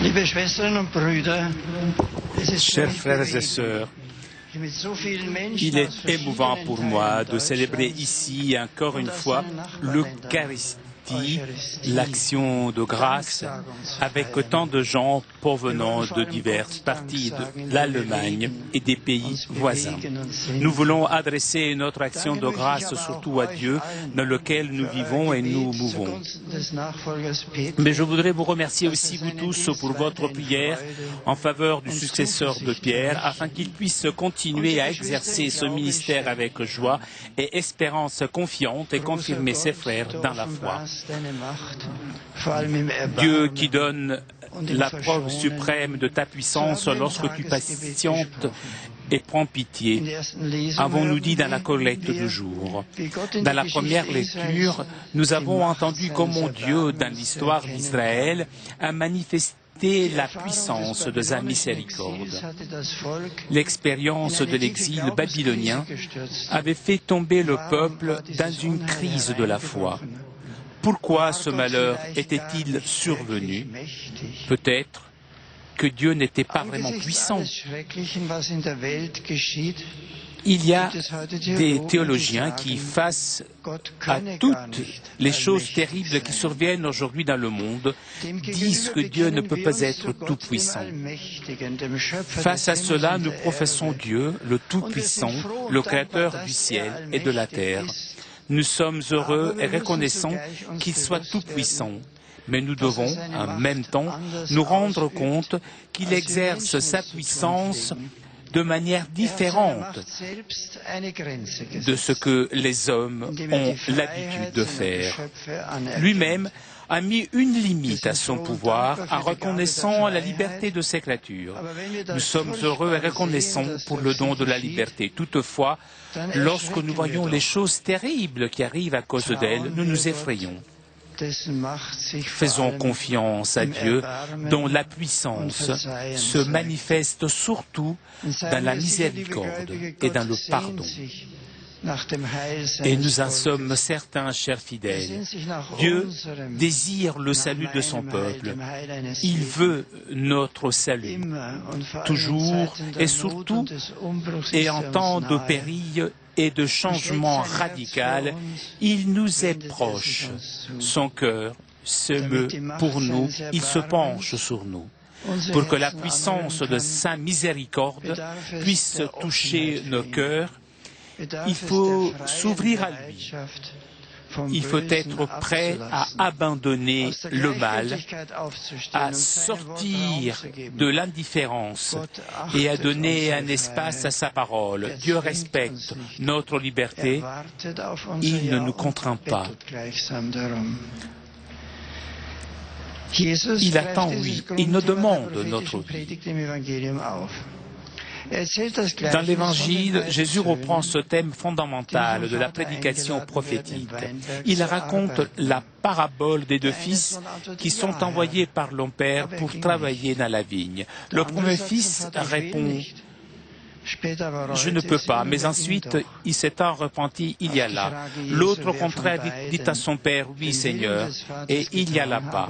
Liebe Schwestern und Brüder, Chers frères et sœurs, Il est émouvant pour moi de célébrer ici encore une fois l'Eucharistie, l'action de grâce, avec tant de gens provenant de diverses parties de l'Allemagne et des pays voisins. Nous voulons adresser notre action de grâce surtout à Dieu, dans lequel nous vivons et nous mouvons. Mais je voudrais vous remercier aussi, vous tous, pour votre prière en faveur du successeur de Pierre, afin qu'il puisse continuer à exercer ce ministère avec joie et espérance confiante et confirmer ses frères dans la foi. Dieu qui donne la preuve suprême de ta puissance lorsque tu patientes et prends pitié, avons-nous dit dans la collecte du jour. Dans la première lecture, nous avons entendu comment Dieu, dans l'histoire d'Israël, a manifesté la puissance de sa miséricorde. L'expérience de l'exil babylonien avait fait tomber le peuple dans une crise de la foi. Pourquoi ce malheur était-il survenu? Peut-être que Dieu n'était pas vraiment puissant. Il y a des théologiens qui, face à toutes les choses terribles qui surviennent aujourd'hui dans le monde, disent que Dieu ne peut pas être tout-puissant. Face à cela, nous professons Dieu, le Tout-Puissant, le Créateur du ciel et de la terre. Nous sommes heureux et reconnaissants qu'il soit tout-puissant, mais nous devons, en même temps, nous rendre compte qu'il exerce sa puissance de manière différente de ce que les hommes ont l'habitude de faire. Lui-même a mis une limite à son pouvoir en reconnaissant la liberté de ses créatures. Nous sommes heureux et reconnaissants pour le don de la liberté. Toutefois, lorsque nous voyons les choses terribles qui arrivent à cause d'elles, nous nous effrayons. Faisons confiance à Dieu, dont la puissance se manifeste surtout dans la miséricorde et dans le pardon. Et nous en sommes certains, chers fidèles. Dieu désire le salut de son peuple. Il veut notre salut, toujours et surtout, et en temps de péril et de changement radical, il nous est proche. Son cœur se meut pour nous, il se penche sur nous. Pour que la puissance de sa miséricorde puisse toucher nos cœurs, il faut s'ouvrir à lui. Il faut être prêt à abandonner le mal, à sortir de l'indifférence et à donner un espace à sa parole. Dieu respecte notre liberté, il ne nous contraint pas. Il attend, oui, il nous demande notre vie. Dans l'Évangile, Jésus reprend ce thème fondamental de la prédication prophétique. Il raconte la parabole des deux fils qui sont envoyés par leur père pour travailler dans la vigne. Le premier fils répond « Je ne peux pas », mais ensuite, il s'étant repenti, il y alla. L'autre, au contraire, dit à son père, « Oui, Seigneur », et il n'y alla pas.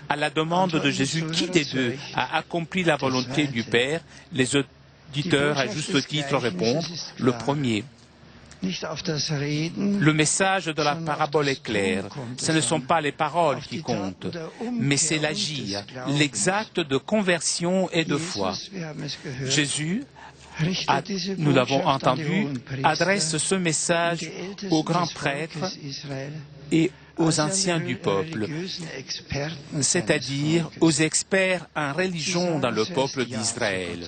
À la demande de Jésus, qui des deux a accompli la volonté du Père? Les auditeurs, à juste titre, répondent, le premier. Le message de la parabole est clair. Ce ne sont pas les paroles qui comptent, mais c'est l'agir, l'exact de conversion et de foi. Jésus, nous l'avons entendu, adresse ce message aux grands prêtres et aux anciens du peuple, c'est-à-dire aux experts en religion dans le peuple d'Israël.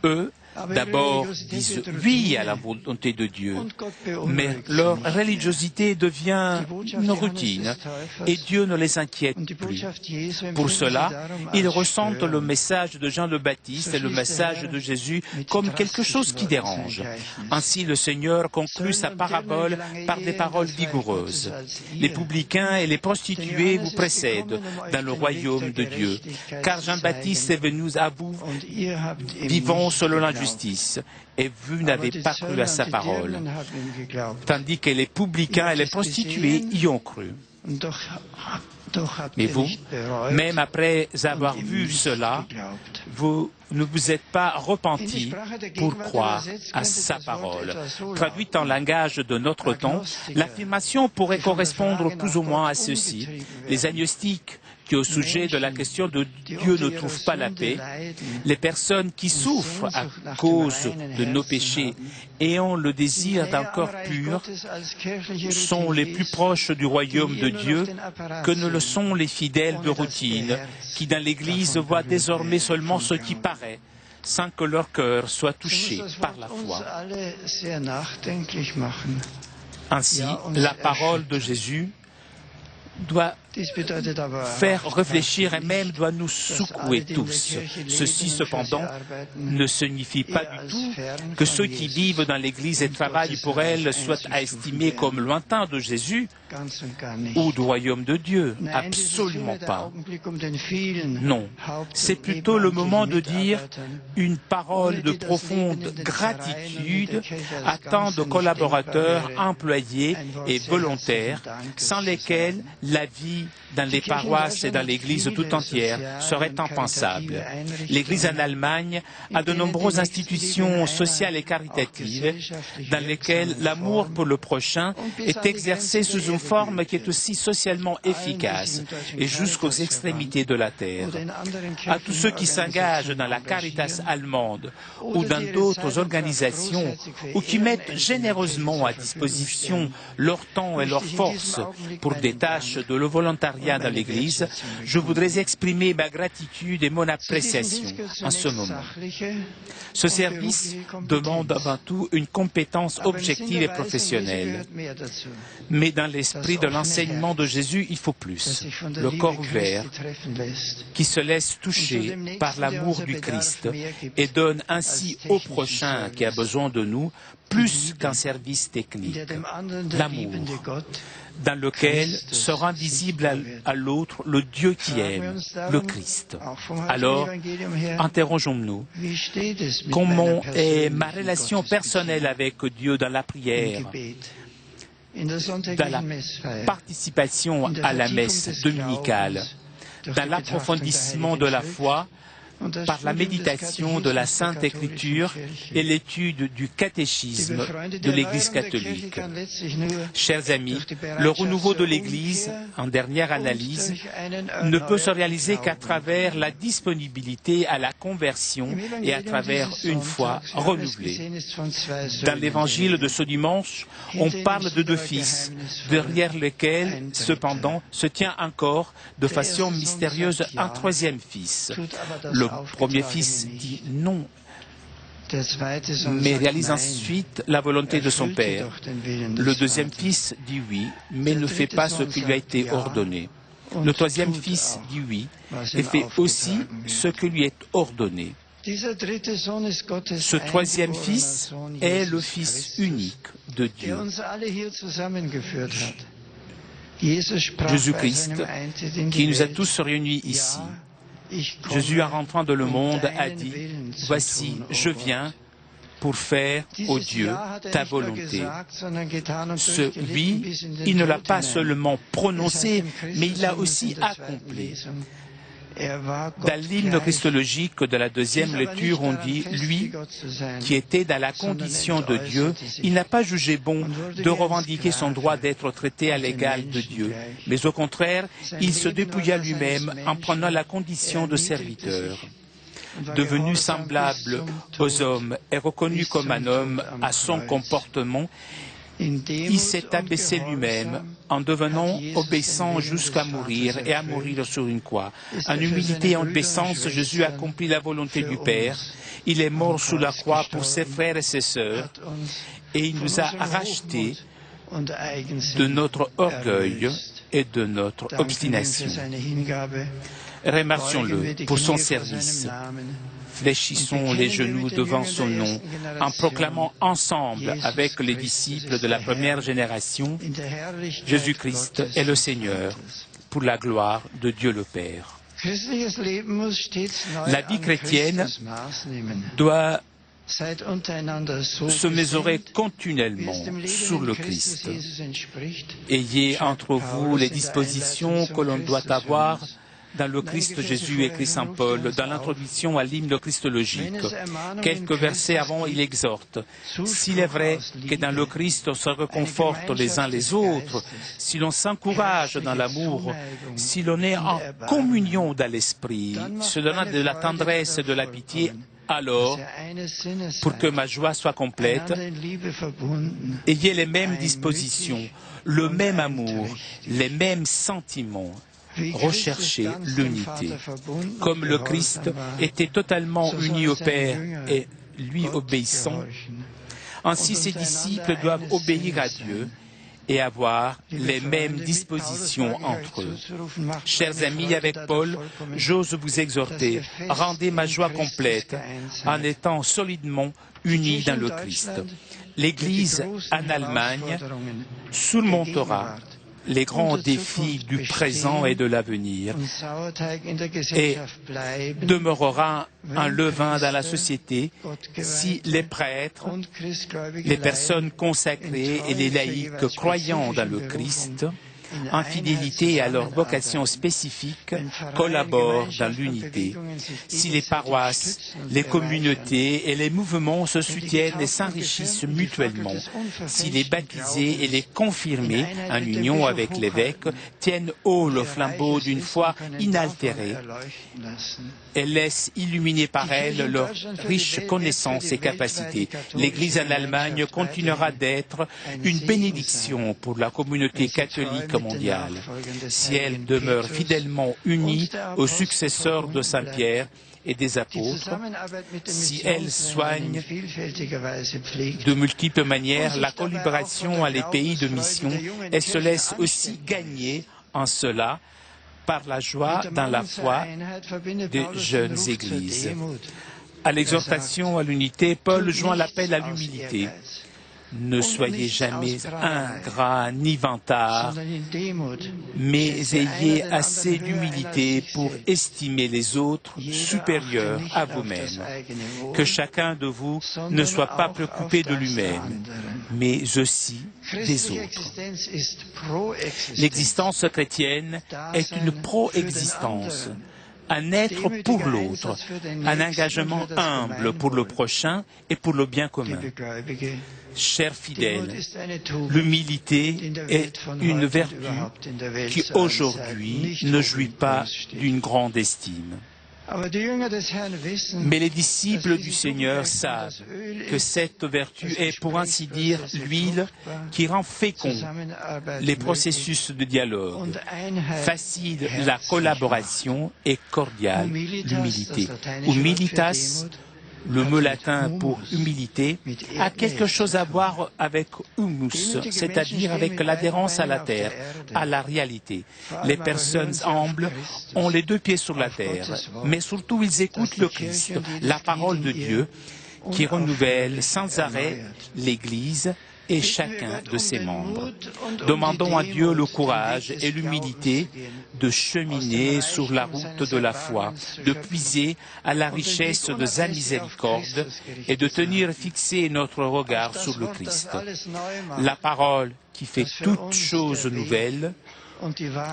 Eux, d'abord, disent oui à la volonté de Dieu, mais leur religiosité devient une routine et Dieu ne les inquiète plus. Pour cela, ils ressentent le message de Jean le Baptiste et le message de Jésus comme quelque chose qui dérange. Ainsi, le Seigneur conclut sa parabole par des paroles vigoureuses. Les publicains et les prostituées vous précèdent dans le royaume de Dieu, car Jean-Baptiste est venu à vous vivant selon la justice, et vous n'avez pas cru à sa parole, tandis que les publicains et les prostituées y ont cru. Mais vous, même après avoir vu cela, vous ne vous êtes pas repentis pour croire à sa parole. Traduite en langage de notre temps, l'affirmation pourrait correspondre plus ou moins à ceci. Les agnostiques qui, au sujet de la question de Dieu, ne trouvent pas la paix, les personnes qui souffrent à cause de nos péchés et ont le désir d'un corps pur sont les plus proches du royaume de Dieu que ne le sont les fidèles de routine, qui dans l'Église voient désormais seulement ce qui paraît, sans que leur cœur soit touché par la foi. Ainsi, la parole de Jésus doit faire réfléchir et même doit nous secouer tous. Ceci, cependant, ne signifie pas du tout que ceux qui vivent dans l'Église et travaillent pour elle soient à estimer comme lointains de Jésus ou du royaume de Dieu. Absolument pas. Non. C'est plutôt le moment de dire une parole de profonde gratitude à tant de collaborateurs, employés et volontaires, sans lesquels la vie dans les paroisses et dans l'Église tout entière serait impensable. L'Église en Allemagne a de nombreuses institutions sociales et caritatives dans lesquelles l'amour pour le prochain est exercé sous une forme qui est aussi socialement efficace et jusqu'aux extrémités de la terre. À tous ceux qui s'engagent dans la Caritas allemande ou dans d'autres organisations ou qui mettent généreusement à disposition leur temps et leurs forces pour des tâches de le volontariat dans l'Église, je voudrais exprimer ma gratitude et mon appréciation en ce moment. Ce service demande avant tout une compétence objective et professionnelle. Mais dans l'esprit de l'enseignement de Jésus, il faut plus. Le corps ouvert, qui se laisse toucher par l'amour du Christ et donne ainsi au prochain qui a besoin de nous plus qu'un service technique. L'amour, dans lequel sera visible à l'autre le Dieu qui aime, le Christ. Alors, interrogeons-nous, comment est ma relation personnelle avec Dieu dans la prière, dans la participation à la messe dominicale, dans l'approfondissement de la foi, par la méditation de la Sainte Écriture et l'étude du catéchisme de l'Église catholique. Chers amis, le renouveau de l'Église, en dernière analyse, ne peut se réaliser qu'à travers la disponibilité à la conversion et à travers une foi renouvelée. Dans l'Évangile de ce dimanche, on parle de deux fils, derrière lesquels, cependant, se tient encore, de façon mystérieuse, un troisième fils. Le premier fils dit non, mais réalise ensuite la volonté de son père. Le deuxième fils dit oui, mais ne fait pas ce qui lui a été ordonné. Le troisième fils dit oui, et fait aussi ce qui lui est ordonné. Ce troisième fils est le Fils unique de Dieu. Jésus-Christ, qui nous a tous réunis ici. Jésus, en rentrant dans le monde, a dit « Voici, je viens pour faire, ô Dieu, ta volonté. » Ce « oui », il ne l'a pas seulement prononcé, mais il l'a aussi accompli. Dans l'hymne christologique de la deuxième lecture, on dit « Lui, qui était dans la condition de Dieu, il n'a pas jugé bon de revendiquer son droit d'être traité à l'égal de Dieu, mais au contraire, il se dépouilla lui-même en prenant la condition de serviteur. Devenu semblable aux hommes et reconnu comme un homme à son comportement, il s'est abaissé lui-même en devenant obéissant jusqu'à mourir et à mourir sur une croix. En humilité et en obéissance, Jésus accomplit la volonté du Père. Il est mort sous la croix pour ses frères et ses sœurs et il nous a rachetés de notre orgueil et de notre obstination. Remercions-le pour son service. Fléchissons les genoux devant son nom en proclamant ensemble avec les disciples de la première génération « Jésus-Christ est le Seigneur, pour la gloire de Dieu le Père ». La vie chrétienne doit se mesurez continuellement sur le Christ. Ayez entre vous les dispositions que l'on doit avoir dans le Christ Jésus, écrit Saint Paul, dans l'introduction à l'hymne christologique. Quelques versets avant, il exhorte. S'il est vrai que dans le Christ on se réconforte les uns les autres, si l'on s'encourage dans l'amour, si l'on est en communion dans l'esprit, se donnant de la tendresse et de la pitié, alors, pour que ma joie soit complète, ayez les mêmes dispositions, le même amour, les mêmes sentiments. Recherchez l'unité. Comme le Christ était totalement uni au Père et lui obéissant, ainsi ses disciples doivent obéir à Dieu et avoir les mêmes dispositions entre eux. Chers amis, avec Paul, j'ose vous exhorter, rendez ma joie complète en étant solidement unis dans le Christ. L'Église en Allemagne surmontera les grands défis du présent et de l'avenir et demeurera un levain dans la société si les prêtres, les personnes consacrées et les laïcs croyant dans le Christ, en fidélité à leur vocation spécifique, collaborent dans l'unité. Si les paroisses, les communautés et les mouvements se soutiennent et s'enrichissent mutuellement, si les baptisés et les confirmés, en union avec l'évêque, tiennent haut le flambeau d'une foi inaltérée et laissent illuminer par elle leurs riches connaissances et capacités, l'Église en Allemagne continuera d'être une bénédiction pour la communauté catholique mondiale, si elle demeure fidèlement unie aux successeurs de Saint Pierre et des apôtres, si elle soigne de multiples manières la collaboration à les pays de mission et se laisse aussi gagner en cela par la joie dans la foi des jeunes églises. À l'exhortation à l'unité, Paul joint l'appel à l'humilité. Ne soyez jamais ingrats ni vantards, mais ayez assez d'humilité pour estimer les autres supérieurs à vous-même. Que chacun de vous ne soit pas préoccupé de lui-même, mais aussi des autres. L'existence chrétienne est une pro-existence. Un être pour l'autre, un engagement humble pour le prochain et pour le bien commun. Chers fidèles, l'humilité est une vertu qui aujourd'hui ne jouit pas d'une grande estime. Mais les disciples du Seigneur savent que cette vertu est, pour ainsi dire, l'huile qui rend fécond les processus de dialogue, facile la collaboration et cordiale l'humilité. Humilitas, le mot latin pour humilité, a quelque chose à voir avec humus, c'est-à-dire avec l'adhérence à la terre, à la réalité. Les personnes humbles ont les deux pieds sur la terre, mais surtout ils écoutent le Christ, la parole de Dieu, qui renouvelle sans arrêt l'Église et chacun de ses membres. Demandons à Dieu le courage et l'humilité de cheminer sur la route de la foi, de puiser à la richesse de sa miséricorde et de tenir fixé notre regard sur le Christ. La parole qui fait toutes choses nouvelles,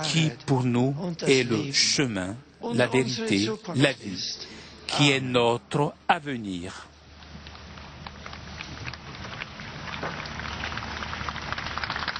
qui pour nous est le chemin, la vérité, la vie, qui est notre avenir.